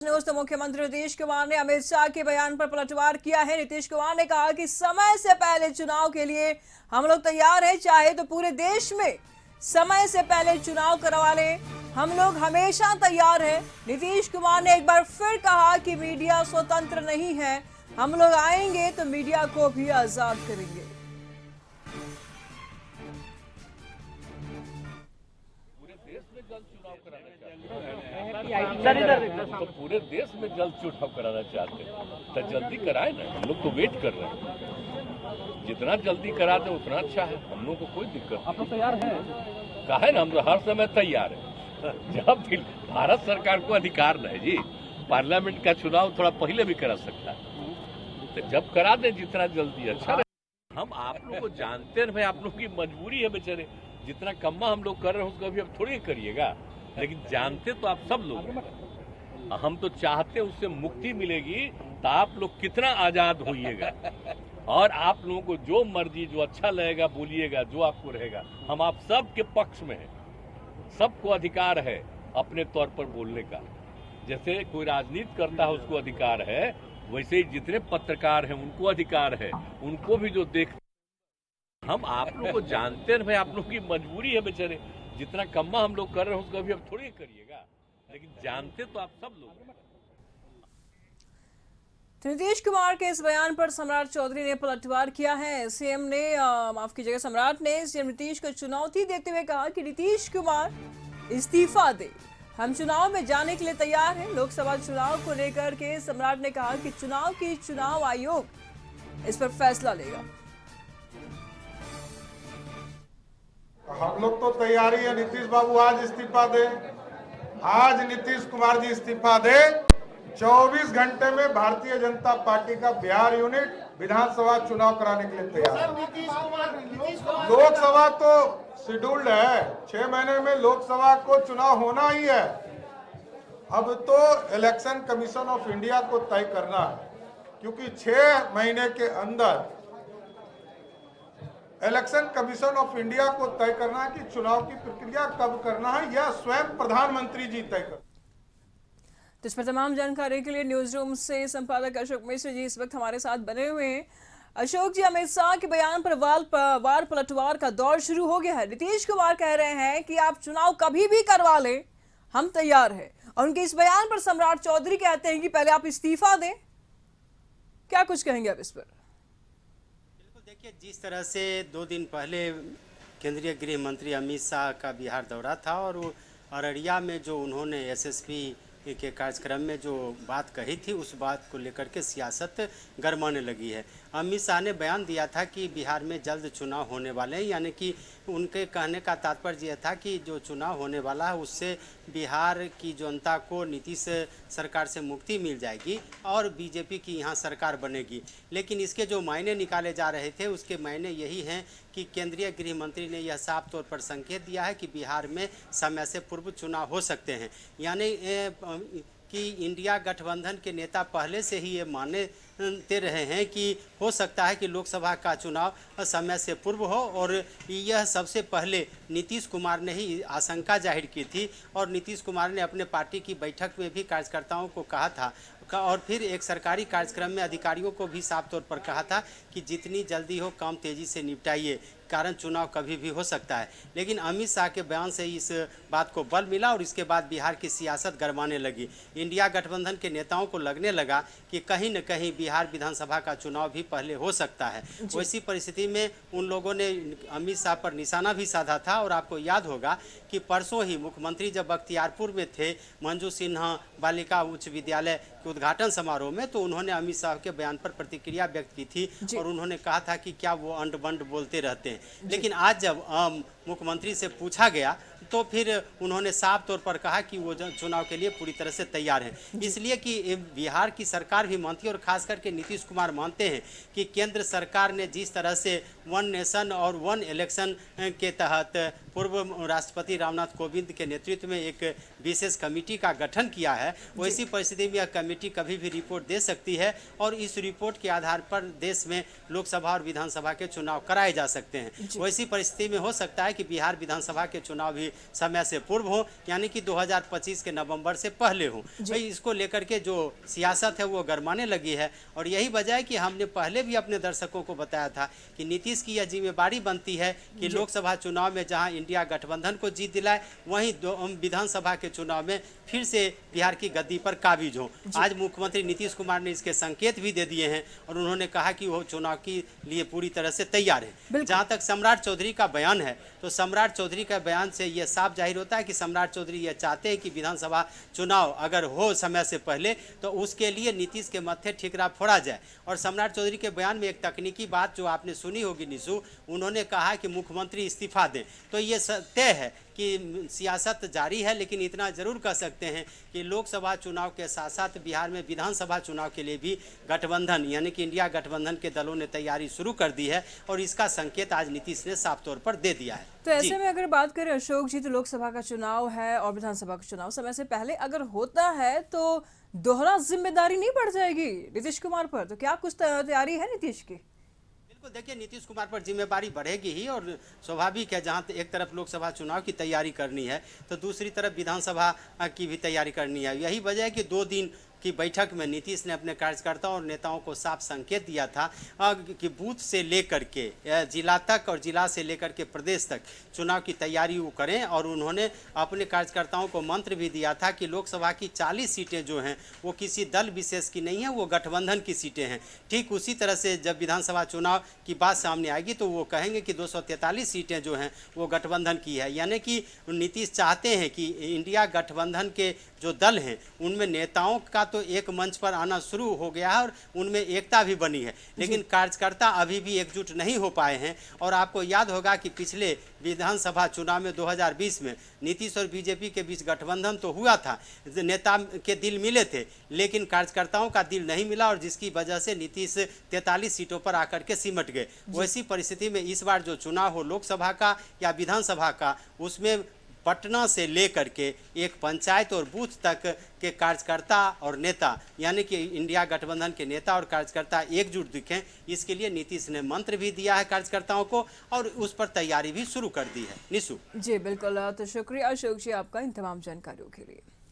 News तो मुख्यमंत्री नीतीश कुमार ने अमित शाह के बयान पर पलटवार किया है। नीतीश कुमार ने कहा कि समय से पहले चुनाव के लिए हम लोग तैयार हैं, चाहे तो पूरे देश में समय से पहले चुनाव करवा लें, हम लोग हमेशा तैयार हैं। नीतीश कुमार ने एक बार फिर कहा कि मीडिया स्वतंत्र नहीं है, हम लोग आएंगे तो मीडिया को भी आजाद करेंगे। तो पूरे देश में जल्द चुनाव कराना चाहते हैं तो जल्दी कराए ना। हम लोग तो वेट कर रहे हैं, जितना जल्दी करा दे उतना अच्छा है। हम लोग को कोई दिक्कत नहीं। आप लोग तैयार हैं? कहा है ना, हम तो हर समय तैयार है। जब भी भारत सरकार को अधिकार नहीं जी, पार्लियामेंट का चुनाव थोड़ा पहले भी करा सकता है, तो जब करा दे जितना जल्दी अच्छा रहे। हम आप लोग को जानते हैं भाई, आप लोग की मजबूरी है बेचारे। जितना कम्मा हम लोग कर रहे हैं उसको अभी अब थोड़ी करिएगा, लेकिन जानते तो आप सब लोग हैं। हम तो चाहते उससे मुक्ति मिलेगी तो आप लोग कितना आजाद होइएगा, और आप लोगों को जो मर्जी जो अच्छा लगेगा बोलिएगा, जो आपको रहेगा। हम आप सब के पक्ष में हैं, सबको अधिकार है अपने तौर पर बोलने का। जैसे कोई राजनीति करता है उसको अधिकार है, वैसे ही जितने पत्रकार हैं उनको अधिकार है, उनको भी जो देख। हम आप लोग को जानते हैं भाई, आप लोग की मजबूरी है बेचारे। जितना कम्मा हम लोग कर रहे हैं उसको अभी अब थोड़ी करिएगा, लेकिन जानते तो आप सब लोग हैं। नीतीश कुमार के इस बयान पर सम्राट चौधरी ने पलटवार किया है। सीएम ने माफ कीजिएगा, सम्राट ने सीएम नीतीश को चुनौती देते हुए कहा कि नीतीश कुमार इस्तीफा दे, हम चुनाव में जाने के लिए तैयार हैं। लोकसभा चुनाव को लेकर के सम्राट ने कहा कि चुनाव आयोग इस पर फैसला लेगा। हम लोग तो तैयारी है। नीतीश बाबू आज इस्तीफा दे, आज नीतीश कुमार जी इस्तीफा दे, 24 घंटे में भारतीय जनता पार्टी का बिहार यूनिट विधानसभा चुनाव कराने के लिए तैयार है। लोकसभा तो शेड्यूल्ड है, 6 महीने में लोकसभा को चुनाव होना ही है। अब तो इलेक्शन कमीशन ऑफ इंडिया को तय करना है, क्योंकि 6 महीने के अंदर इलेक्शन कमीशन ऑफ इंडिया को तय करना है कि चुनाव की प्रक्रिया कब करना है, यह स्वयं प्रधानमंत्री जी तय कर। तो इस पर तमाम जानकारी के लिए न्यूज रूम से संपादक अशोक मिश्र जी इस वक्त हमारे साथ बने हुए हैं। अशोक जी, अमित शाह के बयान पर वार पलटवार का दौर शुरू हो गया है। नीतीश कुमार कह रहे हैं कि आप चुनाव कभी भी करवा लें, हम तैयार हैं, और उनके इस बयान पर सम्राट चौधरी कहते हैं कि पहले आप इस्तीफा दें। क्या कुछ कहेंगे आप इस पर? देखिए, जिस तरह से 2 दिन पहले केंद्रीय गृह मंत्री अमित शाह का बिहार दौरा था और वो अररिया में जो उन्होंने एसएसपी के कार्यक्रम में जो बात कही थी, उस बात को लेकर के सियासत गरमाने लगी है। अमित शाह ने बयान दिया था कि बिहार में जल्द चुनाव होने वाले हैं, यानी कि उनके कहने का तात्पर्य यह था कि जो चुनाव होने वाला है उससे बिहार की जनता को नीतीश सरकार से मुक्ति मिल जाएगी और बीजेपी की यहाँ सरकार बनेगी। लेकिन इसके जो मायने निकाले जा रहे थे उसके मायने यही हैं कि केंद्रीय गृह मंत्री ने यह साफ तौर पर संकेत दिया है कि बिहार में समय से पूर्व चुनाव हो सकते हैं, यानी कि इंडिया गठबंधन के नेता पहले से ही ये मानते रहे हैं कि हो सकता है कि लोकसभा का चुनाव समय से पूर्व हो, और यह सबसे पहले नीतीश कुमार ने ही आशंका जाहिर की थी। और नीतीश कुमार ने अपने पार्टी की बैठक में भी कार्यकर्ताओं को कहा था, और फिर एक सरकारी कार्यक्रम में अधिकारियों को भी साफ तौर पर कहा था कि जितनी जल्दी हो काम तेज़ी से निपटाइए, कारण चुनाव कभी भी हो सकता है। लेकिन अमित शाह के बयान से इस बात को बल मिला और इसके बाद बिहार की सियासत गरमाने लगी। इंडिया गठबंधन के नेताओं को लगने लगा कि कहीं न कहीं बिहार विधानसभा का चुनाव भी पहले हो सकता है। वैसी परिस्थिति में उन लोगों ने अमित शाह पर निशाना भी साधा था। और आपको याद होगा कि परसों ही मुख्यमंत्री जब बख्तियारपुर में थे मंजू सिन्हा बालिका उच्च विद्यालय के उद्घाटन समारोह में, तो उन्होंने अमित शाह के बयान पर प्रतिक्रिया व्यक्त की थी और उन्होंने कहा था कि क्या वो अंड बंड बोलते रहते हैं। लेकिन आज जब मुख्यमंत्री से पूछा गया तो फिर उन्होंने साफ तौर पर कहा कि वो चुनाव के लिए पूरी तरह से तैयार हैं, इसलिए कि बिहार की सरकार भी मानती है और खास करके नीतीश कुमार मानते हैं कि केंद्र सरकार ने जिस तरह से वन नेशन और वन इलेक्शन के तहत पूर्व राष्ट्रपति रामनाथ कोविंद के नेतृत्व में एक विशेष कमेटी का गठन किया है। वैसी परिस्थिति में यह कमेटी कभी भी रिपोर्ट दे सकती है और इस रिपोर्ट के आधार पर देश में लोकसभा और विधानसभा के चुनाव कराए जा सकते हैं। वैसी परिस्थिति में हो सकता है कि बिहार विधानसभा के चुनाव भी समय से पूर्व हो, यानी कि 2025 के नवंबर से पहले हो। भाई इसको लेकर के जो सियासत है वो गरमाने लगी है और यही वजह है कि हमने पहले भी अपने दर्शकों को बताया था कि नीतीश की यह जिम्मेदारी बनती है कि लोकसभा चुनाव में जहां इंडिया गठबंधन को जीत दिलाए, वहीं विधानसभा के चुनाव में फिर से बिहार की गद्दी पर काबिज हो। आज मुख्यमंत्री नीतीश कुमार ने इसके संकेत भी दे दिए हैं और उन्होंने कहा कि वो चुनाव के लिए पूरी तरह से तैयार है। जहां तक सम्राट चौधरी का बयान है, तो सम्राट चौधरी का बयान से यह साफ जाहिर होता है कि सम्राट चौधरी यह चाहते हैं कि विधानसभा चुनाव अगर हो समय से पहले तो उसके लिए नीतीश के मत्थे ठिकरा फोड़ा जाए। और सम्राट चौधरी के बयान में एक तकनीकी बात जो आपने सुनी होगी निशु, उन्होंने कहा कि मुख्यमंत्री इस्तीफा दें। तो ये तय है कि सियासत जारी है, लेकिन इतना जरूर कह सकते हैं कि लोकसभा चुनाव के साथ साथ बिहार में विधानसभा चुनाव के लिए भी गठबंधन यानी कि इंडिया गठबंधन के दलों ने तैयारी शुरू कर दी है और इसका संकेत आज नीतीश ने साफ तौर पर दे दिया है। तो ऐसे में अगर बात करें अशोक जी, तो लोकसभा का चुनाव है और विधानसभा का चुनाव समय से पहले अगर होता है तो दोहरा जिम्मेदारी नहीं पड़ जाएगी नीतीश कुमार पर? तो क्या कुछ तैयारी है नीतीश की? बिल्कुल, देखिए नीतीश कुमार पर जिम्मेदारी बढ़ेगी ही और स्वाभाविक है, जहां एक तरफ लोकसभा चुनाव की तैयारी करनी है तो दूसरी तरफ विधानसभा की भी तैयारी करनी है। यही वजह है कि 2 दिन की बैठक में नीतीश ने अपने कार्यकर्ताओं और नेताओं को साफ संकेत दिया था कि बूथ से लेकर के जिला तक और जिला से लेकर के प्रदेश तक चुनाव की तैयारी वो करें। और उन्होंने अपने कार्यकर्ताओं को मंत्र भी दिया था कि लोकसभा की 40 सीटें जो हैं वो किसी दल विशेष की नहीं है, वो गठबंधन की सीटें हैं। ठीक उसी तरह से जब विधानसभा चुनाव की बात सामने आएगी तो वो कहेंगे कि 243 सीटें जो हैं वो गठबंधन की है। यानी कि नीतीश चाहते हैं कि इंडिया गठबंधन के जो दल हैं उनमें नेताओं का तो एक मंच पर आना शुरू हो गया है और उनमें एकता भी बनी है, लेकिन कार्यकर्ता अभी भी एकजुट नहीं हो पाए हैं। और आपको याद होगा कि पिछले विधानसभा चुनाव में 2020 में नीतीश और बीजेपी के बीच गठबंधन तो हुआ था, नेता के दिल मिले थे, लेकिन कार्यकर्ताओं का दिल नहीं मिला और जिसकी वजह से नीतीश 43 सीटों पर आकर के सिमट गए। वैसी परिस्थिति में इस बार जो चुनाव हो लोकसभा का या विधानसभा का, उसमें पटना से लेकर के एक पंचायत और बूथ तक के कार्यकर्ता और नेता यानी कि इंडिया गठबंधन के नेता और कार्यकर्ता एकजुट दिखें, इसके लिए नीतीश ने मंत्र भी दिया है कार्यकर्ताओं को और उस पर तैयारी भी शुरू कर दी है। निशु जी बिल्कुल, तो शुक्रिया अशोक जी आपका इन तमाम जानकारियों के लिए।